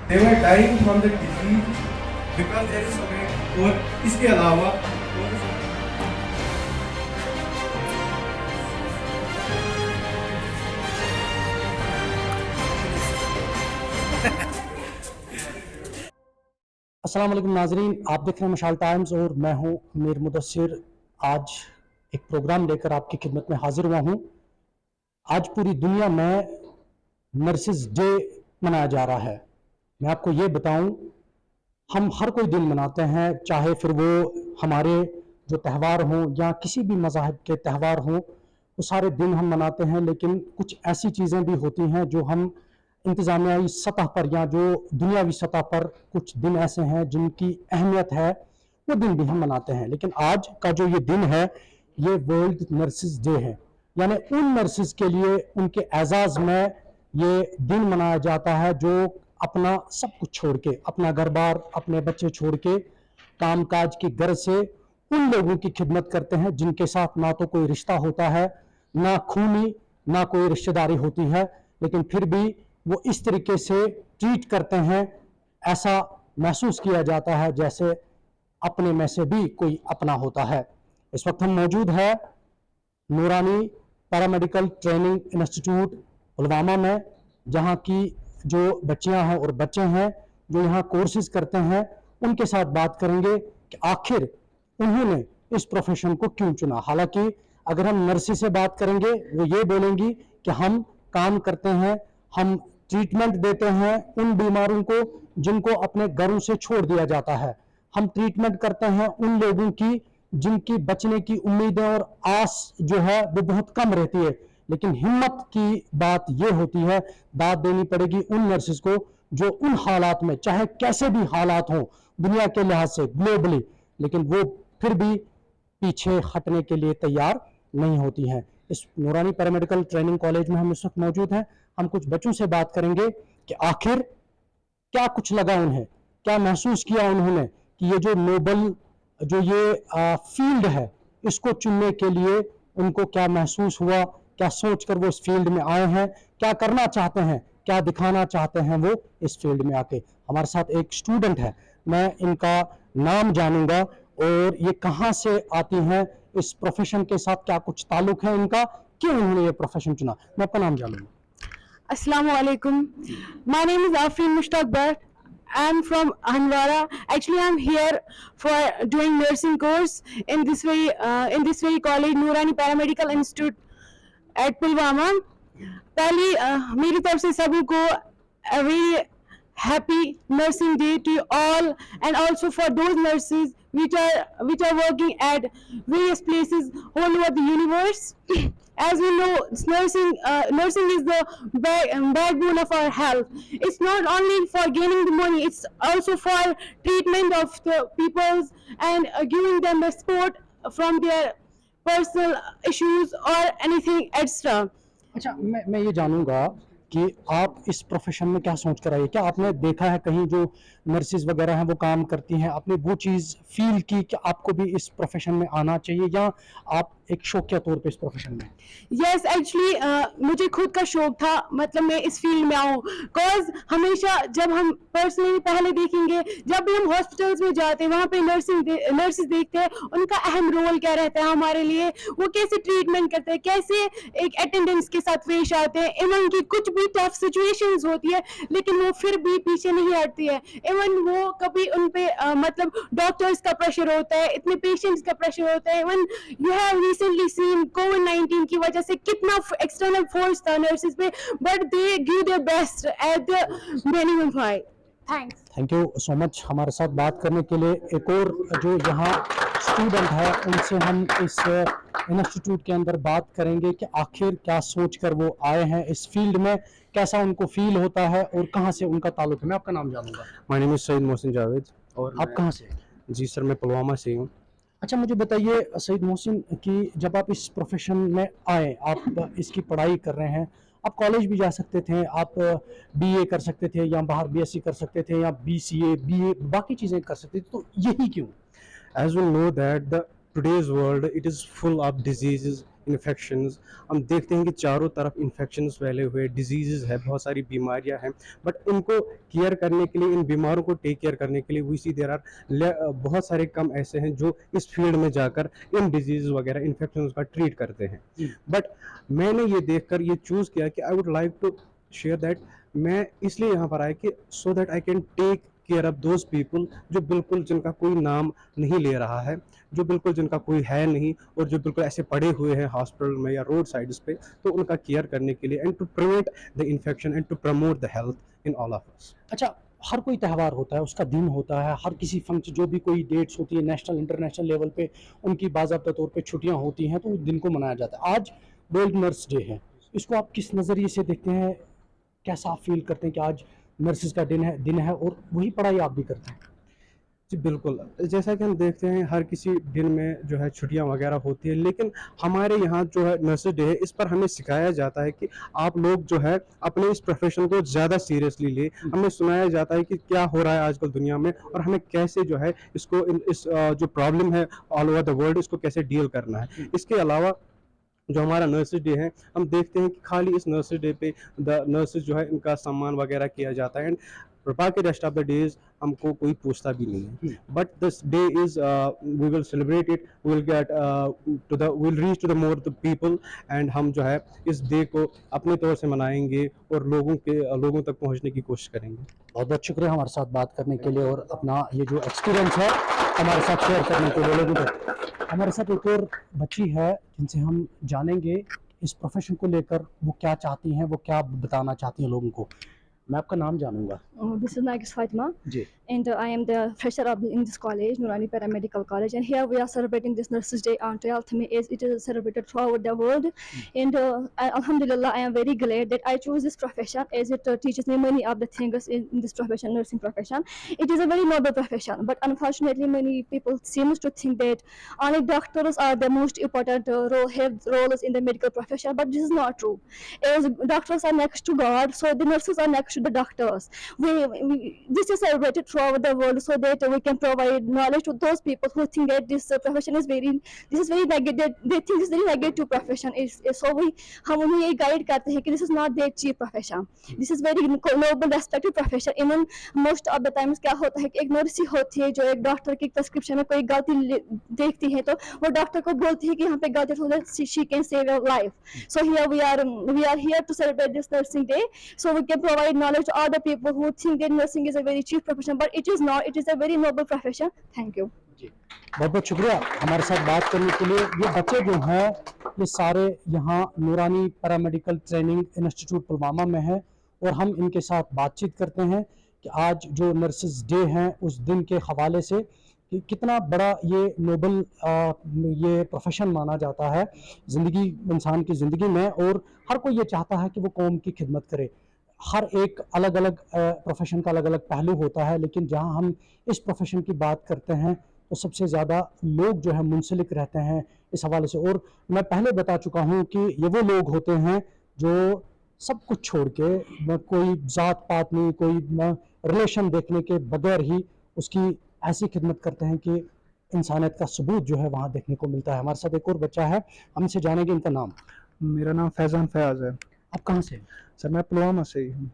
they were dying from the disease because there is away और इसके अलावा अस्सलाम वालेकुम नाजरीन, आप देख रहे हैं मशाल टाइम्स और मैं हूं मीर मुदस्सिर। आज एक प्रोग्राम लेकर आपकी खिदमत में हाजिर हुआ हूं। आज पूरी दुनिया में नर्सिस डे मनाया जा रहा है। मैं आपको ये बताऊं, हम हर कोई दिन मनाते हैं, चाहे फिर वो हमारे जो त्यौहार हों या किसी भी मज़हब के त्यौहार हों, वो सारे दिन हम मनाते हैं। लेकिन कुछ ऐसी चीज़ें भी होती हैं जो हम इंतज़ामियाई सतह पर या जो दुनियावी सतह पर कुछ दिन ऐसे हैं जिनकी अहमियत है, वो दिन भी हम मनाते हैं। लेकिन आज का जो ये दिन है, ये वर्ल्ड नर्सिस डे है। यानी उन नर्सिस के लिए उनके एजाज़ में ये दिन मनाया जाता है जो अपना सब कुछ छोड़ के, अपना घर बार, अपने बच्चे छोड़ के, काम काज की गर्ज से उन लोगों की खिदमत करते हैं जिनके साथ ना तो कोई रिश्ता होता है, ना खूनी, ना कोई रिश्तेदारी होती है, लेकिन फिर भी वो इस तरीके से ट्रीट करते हैं, ऐसा महसूस किया जाता है जैसे अपने में से भी कोई अपना होता है। इस वक्त हम मौजूद है नूरानी पैरामेडिकल ट्रेनिंग इंस्टीट्यूट पुलवामा में, जहां की जो बच्चियां हैं और बच्चे हैं जो यहाँ कोर्सेज करते हैं, उनके साथ बात करेंगे कि आखिर उन्होंने इस प्रोफेशन को क्यों चुना। हालांकि अगर हम नर्सी से बात करेंगे, वो ये बोलेंगी कि हम काम करते हैं, हम ट्रीटमेंट देते हैं उन बीमारों को जिनको अपने घरों से छोड़ दिया जाता है, हम ट्रीटमेंट करते हैं उन लोगों की जिनकी बचने की उम्मीदें और आस जो है वो बहुत कम रहती है। लेकिन हिम्मत की बात ये होती है, दाद देनी पड़ेगी उन नर्सेस को जो उन हालात में, चाहे कैसे भी हालात हों दुनिया के लिहाज से ग्लोबली, लेकिन वो फिर भी पीछे हटने के लिए तैयार नहीं होती हैं। इस नूरानी पैरामेडिकल ट्रेनिंग कॉलेज में हम इस वक्त मौजूद हैं। हम कुछ बच्चों से बात करेंगे कि आखिर क्या कुछ लगा उन्हें, क्या महसूस किया उन्होंने कि ये जो नोबल जो ये फील्ड है, इसको चुनने के लिए उनको क्या महसूस हुआ, क्या सोचकर वो इस फील्ड में आए हैं, क्या करना चाहते हैं, क्या दिखाना चाहते हैं वो इस फील्ड में आके। हमारे साथ एक स्टूडेंट है, मैं इनका नाम जानूंगा और ये कहाँ से आती हैं, इस प्रोफेशन के साथ क्या कुछ ताल्लुक है इनका, क्यों उन्होंने ये प्रोफेशन चुना। मैं आपका नाम जानूंगा। Assalamu alaikum. My name is Afreen Mushtaq Bhatt. I'm from Hanwara. Actually, I'm here for doing nursing course in this very college, Noorani Paramedical Institute at Pulwama. पहली मेरी तरफ से सभी को a very happy nursing day to all, and also for those nurses which are working at various places all over the universe. As we know, nursing is the backbone of our health. It's not only for gaining the money, it's also for treatment of the peoples and giving them the support from their personal issues or anything extra. अच्छा, मैं ये जानूंगा कि आप इस profession में क्या सोच कर आए। क्या आपने देखा है कहीं जो नर्सेज वगैरह हैं वो काम करती हैं, आपने वो चीज़ फील की कि आपको भी इस प्रोफेशन में आना चाहिए, या आप एक शौकिया तौर पे इस प्रोफेशन में? यस, एक्चुअली मुझे खुद का शौक था, मतलब मैं इस फील्ड में आऊँ, बिकॉज हमेशा जब हम पर्सनली पहले देखेंगे, जब भी हम हॉस्पिटल्स में जाते हैं वहाँ पे नर्सेज देखते हैं, उनका अहम रोल क्या रहता है हमारे लिए, वो कैसे ट्रीटमेंट करते हैं, कैसे एक अटेंडेंस के साथ पेश आते हैं। इवन की कुछ भी टफ सिचुएशंस होती है लेकिन वो फिर भी पीछे नहीं हटती है। इवन वो कभी उन पे मतलब डॉक्टर्स का प्रेशर होता है, इतने पेशेंट्स का प्रेशर होता है। Even you have recently seen कोविड-19 की वजह से कितना एक्सटर्नल फोर्स था नर्सेज पे, but they give their best at the minimum fight. Thanks. Thank you so much हमारे साथ बात करने के लिए। एक और जो यहाँ स्टूडेंट है, उनसे हम इस इंस्टीट्यूट के अंदर बात करेंगे कि आखिर क्या सोचकर वो आए हैं इस फील्ड में, कैसा उनको फील होता है और कहाँ से उनका ताल्लुक है। मैं आपका नाम जानूंगा। My name is Saeed Mohsin Javed. और आप कहाँ से? जी सर, मैं पुलवामा से हूँ। अच्छा, मुझे बताइए सईद मोहसिन कि जब आप इस प्रोफेशन में आए, आप इसकी पढ़ाई कर रहे हैं, आप कॉलेज भी जा सकते थे, आप बीए कर सकते थे या बाहर बीएससी कर सकते थे या बीसीए, बीए, बाकी चीज़ें कर सकते थे, तो यही क्यों? As we know that the today's world, it is full of diseases, infections. हम देखते हैं कि चारों तरफ इन्फेक्शंस फैले हुए, डिजीज़ है, बहुत सारी बीमारियां हैं, बट इनको केयर करने के लिए, इन बीमारों को टेक केयर करने के लिए वी सी देयर आर बहुत सारे कम ऐसे हैं जो इस फील्ड में जाकर इन डिजीज़ वगैरह इन्फेक्शंस का ट्रीट करते हैं। बट मैंने ये देखकर ये चूज़ किया कि I would like to share that, मैं इसलिए यहाँ पर आया कि so that I can take care of those people जो बिल्कुल जिनका कोई नाम नहीं ले रहा है, जो बिल्कुल जिनका कोई है नहीं, और जो बिल्कुल ऐसे पड़े हुए हैं हॉस्पिटल में या रोड साइड्स पे, तो उनका केयर करने के लिए, and to prevent the infection and to promote the health in all of us. अच्छा, हर कोई त्यौहार होता है, उसका दिन होता है, हर किसी फंक्शन जो भी कोई डेट्स होती है नेशनल इंटरनेशनल लेवल पे, उनकी बाज़ाब्ता तौर पे छुट्टियां होती हैं तो उस दिन को मनाया जाता है। आज वर्ल्ड नर्स डे है, इसको आप किस नज़रिए से देखते हैं? कैसा आप फील करते हैं कि आज नर्सेज का दिन है और वही पढ़ाई आप भी करते हैं? जी बिल्कुल, जैसा कि हम देखते हैं हर किसी दिन में जो है छुट्टियां वगैरह होती है, लेकिन हमारे यहाँ जो है नर्सेज डे है, इस पर हमें सिखाया जाता है कि आप लोग जो है अपने इस प्रोफेशन को ज़्यादा सीरियसली ले। हमें सुनाया जाता है कि क्या हो रहा है आजकल दुनिया में और हमें कैसे जो है इसको इस जो प्रॉब्लम है ऑल ओवर द वर्ल्ड, इसको कैसे डील करना है। इसके अलावा जो हमारा नर्सेज डे है, हम देखते हैं कि खाली इस नर्सेज डे पे द नर्सेज जो है इनका सम्मान वगैरह किया जाता है, एंड बाकी रेस्ट ऑफ द डेज हमको कोई पूछता भी नहीं है। But this day is we will celebrate it, we will get to the will reach to the more the people, and हम जो है इस डे को अपने तौर से मनाएंगे और लोगों तक पहुंचने की कोशिश करेंगे। बहुत बहुत शुक्रिया हमारे साथ बात करने के लिए और अपना ये जो एक्सपीरियंस है हमारे साथ शेयर करने के लिए। लोगों तक हमारे साथ एक और बच्ची है जिनसे हम जानेंगे इस प्रोफेशन को लेकर वो क्या चाहती हैं, वो क्या बताना चाहती हैं लोगों को। मैं आपका नाम जानूंगा। This is Nargis Fatima, ji. and I am the fresher in this college, Nurani Paramedical College, and here we are celebrating this Nurses Day on 12th May, as it is celebrated throughout the world. And Alhamdulillah, I am very glad that I chose this profession, as it teaches me many of the things in this profession, nursing profession. It is a very noble profession, but unfortunately, many people seems to think that only doctors are the most important roles in the medical profession, but this is not true. As doctors are next to God, so the nurses are next to the doctors. This is celebrated throughout the world so that we can provide knowledge to those people who think that this profession is very negative. They think it's very negative profession. So हम उन्हें ये guide करते हैं कि this is not that cheap profession. This is very noble, respected profession. Even most of the times क्या होता है कि एक नर्स ही होती है जो एक डॉक्टर की प्रेस्क्रिप्शन में कोई गलती देखती है तो वो डॉक्टर को बोलती है कि यहाँ पे गलती हो जाए, she can save your life. So here we are here to celebrate this nursing day, so we can provide knowledge to other people who think that nursing is a very cheap profession, but it is not. It is a very noble profession. Thank you. बहुत बहुत शुक्रिया हमारे साथ बात करने के लिए। ये बच्चे जो हैं ये सारे यहाँ नूरानी पैरामेडिकल ट्रेनिंग इंस्टीट्यूट पुलवामा में हैं और हम इनके साथ बातचीत करते हैं कि आज जो नर्सेज डे हैं उस दिन के हवाले से कि कितना बड़ा ये नोबल ये प्रोफेशन माना जाता है ज़िंदगी, इंसान की ज़िंदगी में, और हर कोई ये चाहता है कि वो कौम की खिदमत करे। हर एक अलग अलग प्रोफेशन का अलग अलग पहलू होता है, लेकिन जहां हम इस प्रोफेशन की बात करते हैं तो सबसे ज़्यादा लोग जो है मुंसलिक रहते हैं इस हवाले से। और मैं पहले बता चुका हूं कि ये वो लोग होते हैं जो सब कुछ छोड़ के, कोई ज़ात पात नहीं, कोई रिलेशन देखने के बगैर ही उसकी ऐसी खिदमत करते हैं कि इंसानियत का सबूत जो है वहाँ देखने को मिलता है। हमारे साथ एक और बच्चा है, हमसे जानेंगे इनका नाम। मेरा नाम फैज़ान फयाज है। आप कहाँ से? सर मैं पुलवामा से ही हूँ।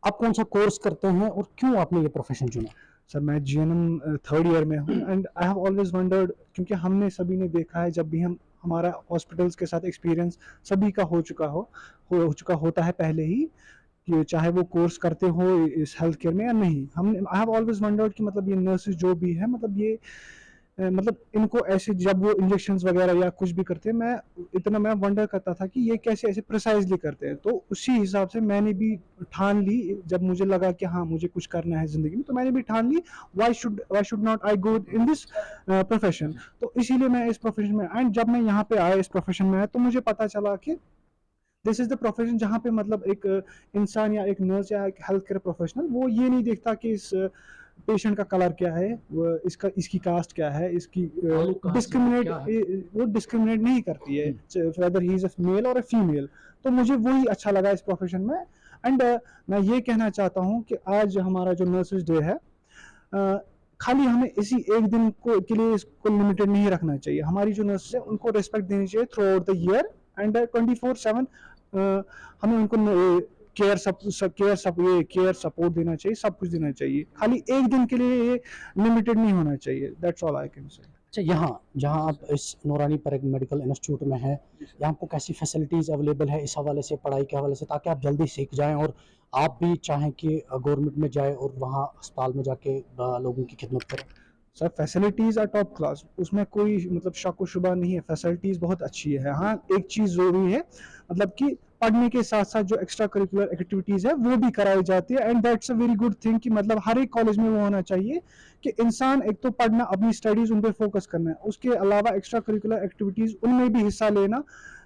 आप कौन सा कोर्स करते हैं और क्यों आपने ये प्रोफेशन चुना? सर मैं GNM 3rd ईयर में हूँ, and I have always wandered, क्योंकि हमने सभी ने देखा है जब भी हमारा हॉस्पिटल्स के साथ एक्सपीरियंस सभी का हो चुका होता है पहले ही, कि चाहे वो कोर्स करते हो इस हेल्थ केयर में या नहीं। आई हैव ऑलवेज वंडर्ड कि मतलब ये नर्सेज जो भी है, मतलब ये मतलब इनको ऐसे जब वो इंजेक्शंस वगैरह या कुछ भी करते हैं, मैं वंडर करता था कि ये कैसे ऐसे प्रिसाइजली करते हैं। तो उसी हिसाब से मैंने भी ठान ली, जब मुझे लगा कि हाँ मुझे कुछ करना है ज़िंदगी में, तो मैंने भी ठान ली why should not I go in this profession. तो इसीलिए मैं इस प्रोफेशन में, एंड जब मैं यहाँ पे आया इस प्रोफेशन में आया तो मुझे पता चला कि दिस इज़ द प्रोफेशन जहाँ पे मतलब एक इंसान या एक नर्स या एक हेल्थ केयर प्रोफेशनल वो ये नहीं देखता कि इस पेशेंट का कलर क्या है, इसकी कास्ट क्या है, इसकी डिस्क्रिमिनेट नहीं करती है whether he is a male और अ फीमेल। तो मुझे वही अच्छा लगा इस प्रोफेशन में। एंड मैं ये कहना चाहता हूँ कि आज हमारा जो नर्सेज डे है, खाली हमें इसी एक दिन को के लिए इसको लिमिटेड नहीं रखना चाहिए। हमारी जो नर्सेस है उनको रिस्पेक्ट देनी चाहिए through out the year and 24/7 हमें उनको केयर सपोर्ट देना चाहिए, सब कुछ देना चाहिए। खाली एक दिन के लिए ये लिमिटेड नहीं होना चाहिए। That's all I can say. अच्छा, यहाँ जहाँ आप इस नूरानी पैरामेडिकल इंस्टीट्यूट में हैं, यहाँ आपको कैसी फैसिलिटीज़ अवेलेबल है इस हवाले से, पढ़ाई के हवाले से, ताकि आप जल्दी सीख जाएं और आप भी चाहें कि गवर्नमेंट में जाए और वहाँ अस्पताल में जाके लोगों की खिदमत करें? Sir facilities are top class, उसमें कोई मतलब शक व शुबा नहीं है, फैसिलिटीज़ बहुत अच्छी है। हाँ एक चीज़ ज़रूरी है, मतलब कि पढ़ने के साथ साथ जो एक्स्ट्रा करिकुलर एक्टिविटीज़ है वो भी कराई जाती है, and that's a very good thing कि मतलब हर एक कॉलेज में वो होना चाहिए कि इंसान एक तो पढ़ना, अपनी स्टडीज़ उन पर फोकस करना है, उसके अलावा एक्स्ट्रा करिकुलर एक्टिविटीज़ उनमें भी हिस्सा लेना।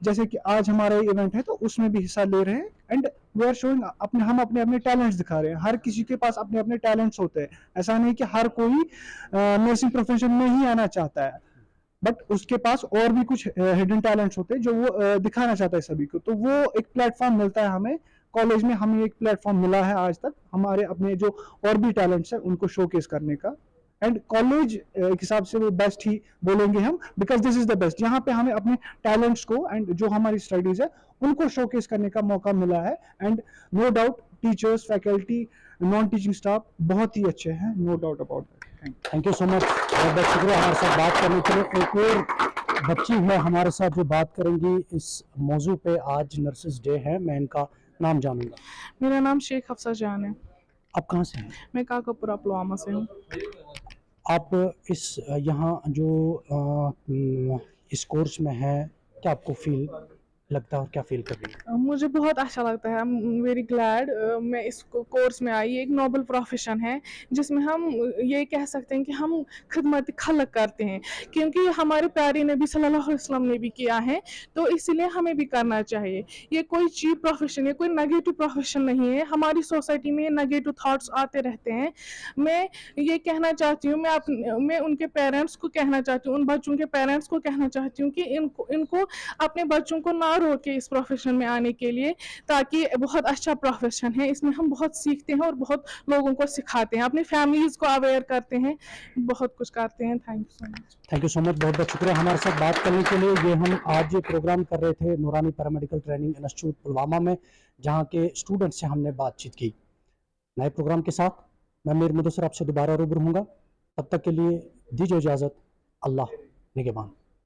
जैसे कि आज हमारा इवेंट है तो उसमें भी हिस्सा ले रहे हैं, एंड वी आर शोइंग हम अपने अपने टैलेंट्स दिखा रहे हैं। हर किसी के पास अपने अपने टैलेंट्स होते हैं, ऐसा नहीं कि हर कोई नर्सिंग प्रोफेशन में ही आना चाहता है, बट उसके पास और भी कुछ हिडन टैलेंट्स होते हैं जो वो दिखाना चाहता है सभी को। तो वो एक प्लेटफॉर्म मिलता है हमें कॉलेज में, हमें एक प्लेटफॉर्म मिला है आज तक हमारे अपने जो और भी टैलेंट्स है उनको शोकेस करने का। एंड कॉलेज एक हिसाब से वो बेस्ट ही बोलेंगे हम, because this is the best. यहाँ पे हमें अपने टैलेंट्स को एंड जो हमारी स्टडीज है उनको शोकेस करने का मौका मिला है, and no doubt teachers, faculty, non teaching staff बहुत ही अच्छे हैं, no doubt about that. Thank you so much, बहुत बहुत शुक्रिया हमारे साथ बात करने के लिए। एक और बच्ची है हमारे साथ जो बात करेंगी इस मौजू पे। आज नर्सेस डे है, मैं इनका नाम जानूंगा। मेरा नाम शेख हफ्सा जान है। आप कहाँ से हैं? मैं काकापुरा पुलवामा से हूँ। आप इस यहाँ जो इस कोर्स में है, क्या आपको फील लगता है और क्या फील कर रही है? मुझे बहुत अच्छा लगता है, आई एम वेरी ग्लैड मैं इस कोर्स में आई। एक नोबल प्रोफेशन है जिसमें हम ये कह सकते हैं कि हम खिदमत खलक करते हैं, क्योंकि हमारे प्यारे नबी सल्लल्लाहु अलैहि वसल्लम ने भी किया है, तो इसलिए हमें भी करना चाहिए। ये कोई चीप प्रोफेशन, ये कोई नेगेटिव प्रोफेशन नहीं है। हमारी सोसाइटी में नेगेटिव थॉट्स आते रहते हैं। मैं ये कहना चाहती हूँ, मैं उनके पेरेंट्स को कहना चाहती हूँ, उन बच्चों के पेरेंट्स को कहना चाहती हूँ कि इनको अपने बच्चों को ना रोके इस प्रोफेशन में आने के लिए, ताकि बहुत अच्छा प्रोफेशन है, इसमें हम बहुत सीखते हैं और बहुत लोगों को सिखाते हैं, अपनी फैमिलीज को अवेयर करते हैं, बहुत कुछ करते हैं। Thank you so much. Thank you so much, बहुत बहुत शुक्रिया हमारे साथ बात करने के लिए। ये हम आज ये प्रोग्राम कर रहे थे नूरानी पैरामेडिकल ट्रेनिंग इंस्टीट्यूट पुलवामा में, जहाँ के स्टूडेंट से हमने बातचीत की। नए प्रोग्राम के साथ मैं मीर मुदस्सिर आपसे दोबारा रूबरू हूँगा, तब तक के लिए दीजिए इजाज़त। अल्लाह निगहबान।